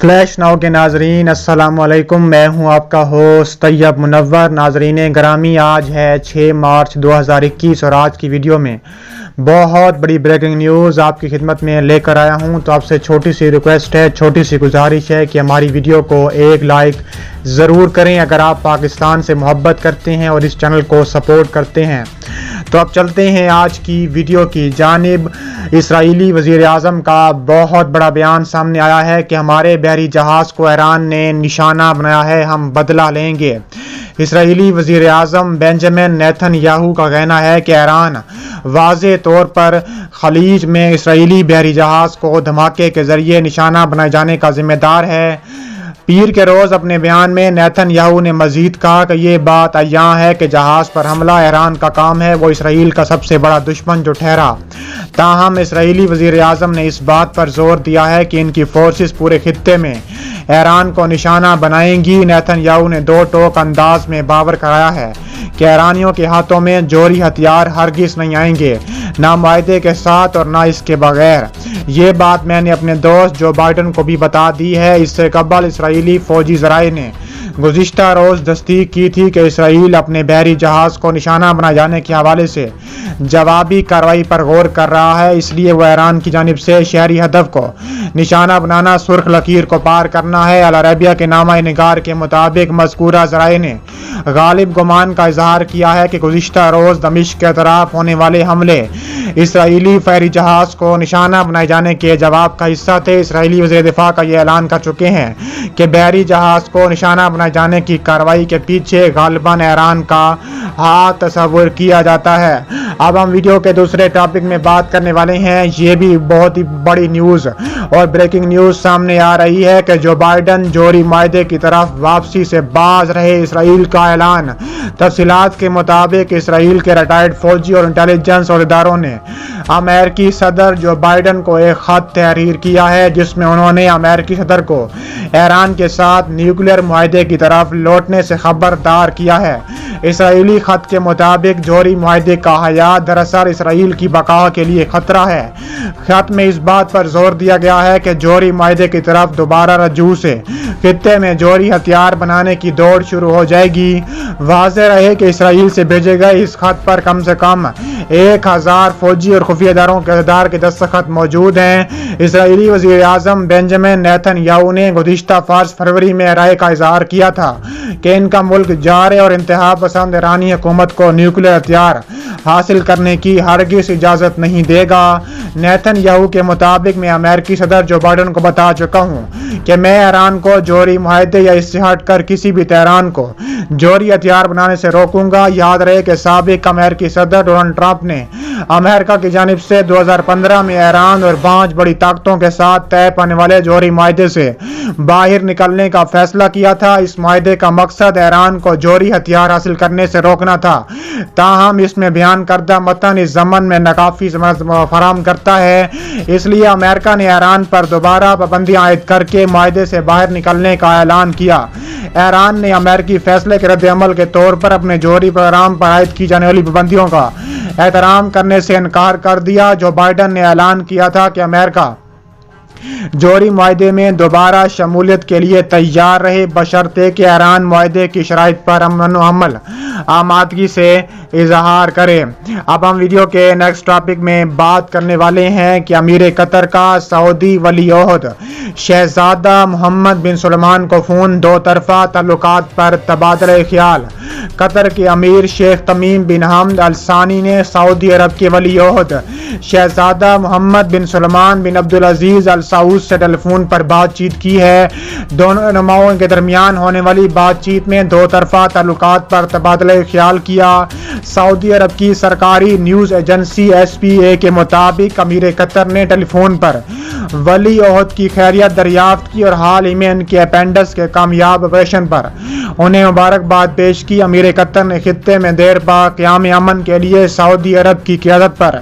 Flash now के नाजरीन अस्सलाम वालेकुम। मैं हूं आपका होस्ट तैयब मुनव्वर। नाजरीन ग्रामी, आज है 6 मार्च 2021 और आज की वीडियो में बहुत बड़ी ब्रेकिंग न्यूज़ आपकी खिदमत में लेकर आया हूं। तो आपसे छोटी सी रिक्वेस्ट है, छोटी सी गुजारिश है कि हमारी वीडियो को एक लाइक ज़रूर करें अगर आप पाकिस्तान से मोहब्बत करते हैं और इस चैनल को सपोर्ट करते हैं। तो अब चलते हैं आज की वीडियो की जानिब। इसराइली वज़ीर आज़म का बहुत बड़ा बयान सामने आया है कि हमारे बहरी जहाज़ को ईरान ने निशाना बनाया है, हम बदला लेंगे। इसराइली वज़ीर आज़म बेंजामिन नेतन्याहू का कहना है कि ईरान वाज़े तौर पर खलीज में इसराइली बहरी जहाज़ को धमाके के ज़रिए निशाना बनाए जाने का ज़िम्मेदार है। पीर के रोज़ अपने बयान में नेतन्याहू ने मज़ीद कहा कि ये बात अय्यां है कि जहाज़ पर हमला ईरान का काम है, वो इसराइल का सबसे बड़ा दुश्मन जो ठहरा। ताहम इसराइली वज़ीर आज़म ने इस बात पर जोर दिया है कि इनकी फोर्सेस पूरे खित्ते में ईरान को निशाना बनाएंगी। नेतन्याहू ने दो टोक अंदाज में बावर कराया है कि ईरानियों के हाथों में जोरी हथियार हरगिज़ नहीं आएंगे, ना मुआहदे के साथ और ना इसके बगैर। ये बात मैंने अपने दोस्त जो बाइडन को भी बता दी है। इससे कबल इसराइली फौजी ज़राए ने गुज़िश्ता रोज़ तस्दीक की थी कि इसराइल अपने बहरी जहाज़ को निशाना बनाए जाने के हवाले से जवाबी कार्रवाई पर गौर कर रहा है। इसलिए वह ईरान की जानिब से शहरी हदफ को निशाना बनाना, सुर्ख लकीर को पार करना है। अल अरबिया के नामा निगार के मुताबिक मज़कूरा ज़राए ने गालिब गुमान का इजहार किया है कि गुज़िश्ता रोज़ दमिश्क के तरफ होने वाले हमले इसराइली बहरी जहाज़ को निशाना बनाए जाने के जवाब का हिस्सा थे। इसराइली वज़ीर दिफा का ये ऐलान कर चुके हैं कि बहरी जहाज़ को निशाना बनाए जाने की कार्रवाई के पीछे गालिबन ईरान का हाथ तस्वुर किया जाता है। अब हम वीडियो के दूसरे टॉपिक में बात करने वाले हैं। ये भी बहुत ही बड़ी न्यूज़ और ब्रेकिंग न्यूज़ सामने आ रही है कि जो बाइडन जोरी मुआहदे की तरफ वापसी से बाज रहे, इसराइल का ऐलान। तफसीलात के मुताबिक इसराइल के रिटायर्ड फौजी और इंटेलिजेंस अहदेदारों ने अमेरिकी सदर जो बाइडन को एक खत तहरीर किया है, जिसमें उन्होंने अमेरिकी सदर को ईरान के साथ न्यूक्लियर मुआहदे की तरफ लौटने से खबरदार किया है। इसराइली खत के मुताबिक जोरी मुआहदे का हयात दरअसल इसराइल की बका के लिए खतरा है। खत में इस बात पर जोर दिया गया है कि जोरी मुआहदे की तरफ दोबारा रजू से खित्ते में जोरी हथियार बनाने की दौड़ शुरू हो जाएगी। वाज़ेह रहे कि इसराइल से भेजे गए इस खत पर कम से कम 1000 फौजी और खुफिया इदारों के अहदेदार के दस्तखत मौजूद हैं। इसराइली वज़ीर आज़म बेंजामिन नेतन्याहू ने गुज़िश्ता फरवरी में राय का इजहार किया था कि इनका मुल्क जारे और इंतहा पसंद ईरानी हुकूमत को न्यूक्लियर हथियार हासिल करने की हरगिज़ इजाज़त नहीं देगा। नेतन्याहू के मुताबिक मैं अमेरिकी सदर जो बाइडन को बता चुका हूँ कि मैं ईरान को जोरी मुआहदे या इससे हटकर किसी भी तेहरान को जोरी हथियार बनाने से रोकूंगा। याद रहे कि साबिक अमेरिकी सदर डोनाल्ड ट्रंप ने अमेरिका की जानिब से 2015 में ईरान और 5 बड़ी ताकतों के साथ तय पाने वाले जोरी मुआहदे से बाहर निकलने का फैसला किया था। इस मुआहदे का मकसद ईरान को जोरी हथियार हासिल करने से रोकना था। ताहम इसमें बयान करदा मतन इस जमन में नाकाफी फराहम करता है। इसलिए अमेरिका ने ईरान पर दोबारा पाबंदियां आयद करके मुआहदे से बाहर निकलने का ऐलान किया। ईरान ने अमेरिकी फैसले के रद्द-ए-अमल के तौर पर अपने जोहरी प्रोग्राम पर आयद की जाने वाली पाबंदियों का एहतराम करने से इनकार कर दिया। जो बाइडन ने ऐलान किया था कि अमेरिका जोहरी मुआहदे में दोबारा शमूलियत के लिए तैयार रहे, बशर्ते कि ईरान मुआहदे की शराइत पर अमल आमादगी से इजहार करे। अब हम वीडियो के नेक्स्ट टॉपिक में बात करने वाले हैं कि अमीर कतर का सऊदी वली ओहद शहजादा मोहम्मद बिन सलमान को फ़ोन दो तरफा तल्लुकात पर तबादला ख्याल। कतर के अमीर शेख तमीम बिन हमद अल सानी ने सऊदी अरब के वली ओहद शहजादा मोहम्मद बिन सलमान बिन अब्दुल अजीज अल सऊद से टेलीफोन पर बातचीत की है। दोनों रहनुमाओं के दरमियान होने वाली बातचीत में दो तरफा ताल्लुकात पर तबादला ख्याल किया। सऊदी अरब की सरकारी न्यूज़ एजेंसी SPA के मुताबिक अमीर कतर ने टेलीफोन पर वली ओहद की खैरियत दरियाफ्त की और हाल ही में उनके अपेंडिक्स के कामयाब ऑपरेशन पर उन्हें मुबारकबाद पेश की। अमीर कतर ने खित्ते में देर पा क़याम अमन के लिए सऊदी अरब की क़यादत पर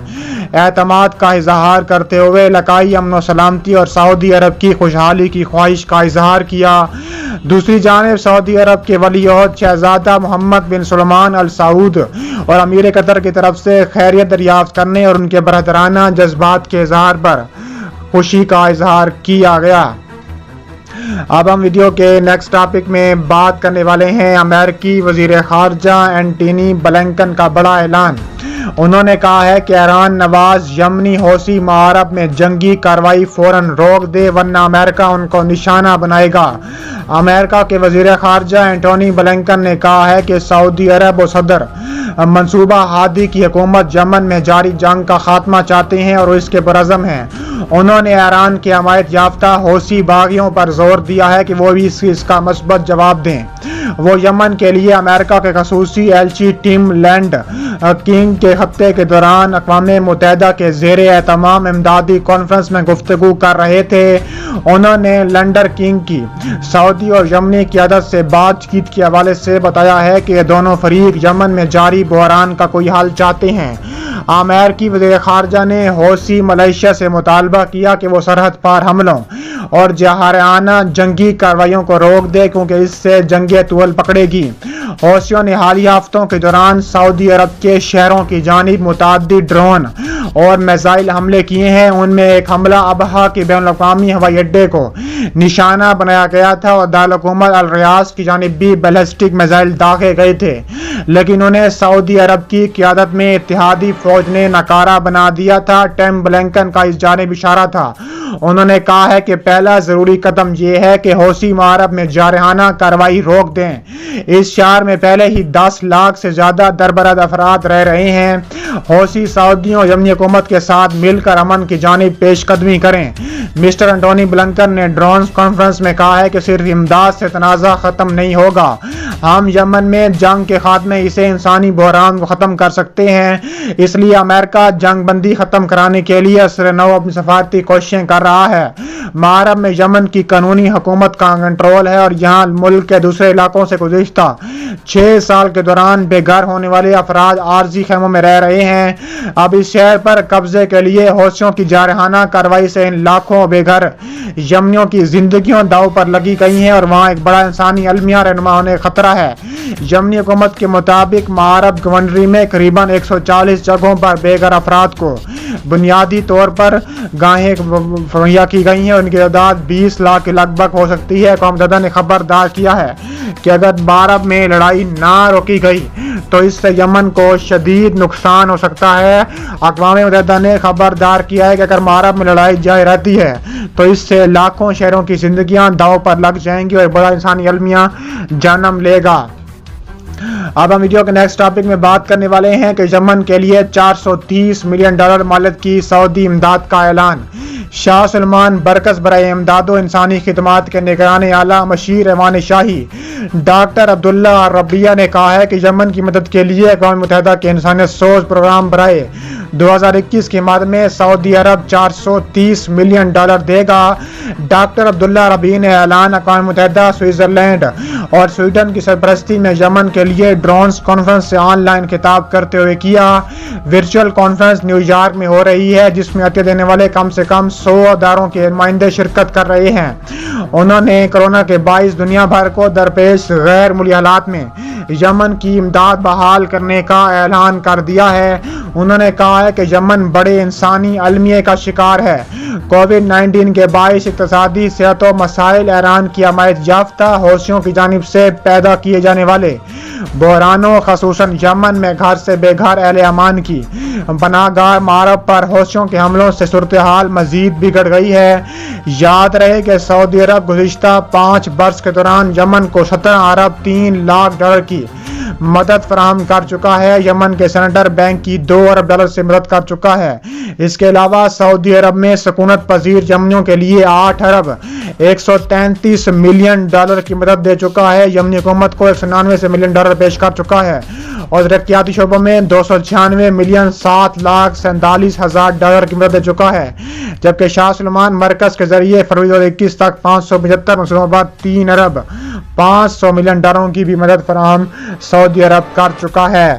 एतमाद का इजहार करते हुए इलाकाई अमन व सलामती और सऊदी अरब की खुशहाली की ख्वाहिश का इजहार किया। दूसरी जानिब सऊदी अरब के वली ओहद शहजादा मोहम्मद बिन सलमान अल सऊद और अमीर कतर की तरफ से खैरियत दरियाफ्त करने और उनके बरहतराना जज्बात के इजहार पर खुशी का इजहार किया गया। اب ہم ویڈیو کے نیکسٹ ٹاپک میں بات کرنے والے ہیں امریکی وزیر خارجہ اینٹونی بلنکن کا بڑا اعلان۔ انہوں نے کہا ہے کہ ایران نواز یمنی حوثی معارب میں جنگی کارروائی فوراً روک دے ورنہ امریکہ ان کو نشانہ بنائے گا۔ امریکہ کے وزیر خارجہ اینٹونی بلنکن نے کہا ہے کہ سعودی عرب و صدر منصوبہ ہادی کی حکومت یمن میں جاری جنگ کا خاتمہ چاہتے ہیں اور اس کے پرعزم ہیں۔ انہوں نے ایران کے حمایت یافتہ حوثی باغیوں پر زور دیا ہے کہ وہ بھی اس کا مثبت جواب دیں۔ وہ یمن کے لیے امریکہ کے خصوصی ایلچی ٹیم لینڈ کنگ کے خطے کے دوران اقوام متحدہ کے زیر اہتمام امدادی کانفرنس میں گفتگو کر رہے تھے۔ انہوں نے لینڈر کنگ کی سعودی اور یمنی قیادت سے بات چیت کے حوالے سے بتایا ہے کہ یہ دونوں فریق یمن میں جاری بحران کا کوئی حل چاہتے ہیں۔ امریکی وزیر خارجہ نے حوثی ملیشیا سے مطالبہ کیا کہ وہ سرحد پار حملوں اور جارحانہ جنگی کارروائیوں کو روک دے کیونکہ اس سے جنگ طول پکڑے گی۔ حوثیوں نے حالیہ ہفتوں کے دوران سعودی عرب کے شہروں کی جانب متعدد ڈرون اور میزائل حملے کیے ہیں۔ ان میں ایک حملہ ابہا کے بین الاقوامی ہوائی اڈے کو نشانہ بنایا گیا تھا اور دارالحکومت الریاض کی جانب بھی بیلسٹک میزائل داغے گئے تھے، لیکن انہیں سعودی عرب کی قیادت میں اتحادی فوج نے ناکارہ بنا دیا تھا۔ ٹیم بلنکن کا اس جانب اشارہ تھا۔ انہوں نے کہا ہے کہ پہلا ضروری قدم یہ ہے کہ حوثی معارب میں جارحانہ کارروائی روک دیں۔ اس شہر میں پہلے ہی 10 لاکھ سے زیادہ دربرد افراد رہ رہے ہیں۔ حوثی سعودیوں اور یمنی حکومت کے ساتھ مل کر امن کی جانب پیش قدمی کریں۔ مسٹر اینٹونی بلنکن نے ڈرونز کانفرنس میں کہا ہے کہ صرف امداد سے تنازع ختم نہیں ہوگا، ہم یمن میں جنگ کے خاتمے اسے انسانی بحران کو ختم کر سکتے ہیں۔ اس لیے امریکہ جنگ بندی ختم کرانے کے لیے اثر نو اپنی سفارتی کوششیں کر رہا ہے۔ معرب میں یمن کی قانونی حکومت کا کنٹرول ہے اور یہاں ملک کے دوسرے علاقوں سے گزشتہ 6 سال کے دوران بے گھر ہونے والے افراد عارضی خیموں میں رہ رہے ہیں۔ اب اس شہر پر قبضے کے لیے حوثیوں کی جارحانہ کارروائی سے ان لاکھوں بے گھر یمنیوں کی زندگیوں داؤ پر لگی گئی ہیں اور وہاں ایک بڑا انسانی المیہ رہنما ہونے کا خطرہ ہے۔ یمنی حکومت کے مطابق معرب گورنری میں قریباً 140 جگہوں پر بے گھر افراد کو بنیادی طور پر گاہیں مہیا کی گئی ہیں اور ان کی تعداد 20 لاکھ کے لگ بھگ ہو سکتی ہے۔ اقوام متحدہ نے خبردار کیا ہے کہ اگر معرب میں لڑائی نہ روکی گئی تو اس سے یمن کو شدید نقصان ہو سکتا ہے۔ اقوام متحدہ نے خبردار کیا ہے کہ اگر معرب میں لڑائی جاری رہتی ہے تو اس سے لاکھوں شہروں کی زندگیاں داؤ پر لگ جائیں گی اور ایک بڑا انسانی المیہ جنم لے گا۔ اب ہم ویڈیو کے نیکسٹ ٹاپک میں بات کرنے والے ہیں کہ یمن کے لیے $430 ملین مالت کی سعودی امداد کا اعلان۔ شاہ سلمان برکس برائے امداد و انسانی خدمات کے نگران اعلیٰ مشیر ایوان شاہی ڈاکٹر عبداللہ الربیہ نے کہا ہے کہ یمن کی مدد کے لیے اقوام متحدہ کے انسانیت سوز پروگرام برائے 2021 کی مد میں سعودی عرب $430 ملین دے گا۔ ڈاکٹر عبداللہ الربیہ نے اعلان اقوام متحدہ، سوئٹزرلینڈ اور سویڈن کی سرپرستی میں یمن کے لیے ڈرونز کانفرنس سے آن لائن خطاب کرتے ہوئے کیا۔ ورچوئل کانفرنس نیو یارک میں ہو رہی ہے جس میں عطیہ دینے والے کم سے کم 100 اداروں کے نمائندے شرکت کر رہے ہیں۔ انہوں نے کورونا کے باعث دنیا بھر کو درپیش غیر ملکی حالات میں یمن کی امداد بحال کرنے کا اعلان کر دیا ہے۔ انہوں نے کہا ہے کہ یمن بڑے انسانی المیہ کا شکار ہے۔ کووڈ-19 کے باعث اقتصادی، صحت و مسائل، ایران کی حمایت یافتہ حوثیوں کی جانب سے پیدا کیے جانے والے بحرانوں، خصوصاً یمن میں گھر سے بے گھر اہل امان کی پناہ گاہ معرب پر حوثیوں کے حملوں سے صورتحال مزید بگڑ گئی ہے۔ یاد رہے کہ سعودی عرب گزشتہ 5 برس کے دوران یمن کو 17 ارب 3 لاکھ ڈالر کی مدد فراہم کر چکا ہے۔ یمن کے سینٹرل بینک کی $2 ارب سے مدد کر چکا ہے۔ اس کے علاوہ سعودی عرب میں سکونت پذیر یمنیوں کے لیے 8 ارب 133 ملین ڈالر کی مدد دے چکا ہے۔ یمنی حکومت کو 199 ملین ڈالر پیش کر چکا ہے اور ترقیاتی شعبوں میں 296 ملین 7,47,000 ڈالر کی مدد دے چکا ہے، جبکہ شاہ سلمان مرکز کے ذریعے فروری 2021 تک 575 منصوبوں پر 3 ارب 500 ملین ڈالروں کی بھی مدد فراہم سعودی عرب کر چکا ہے۔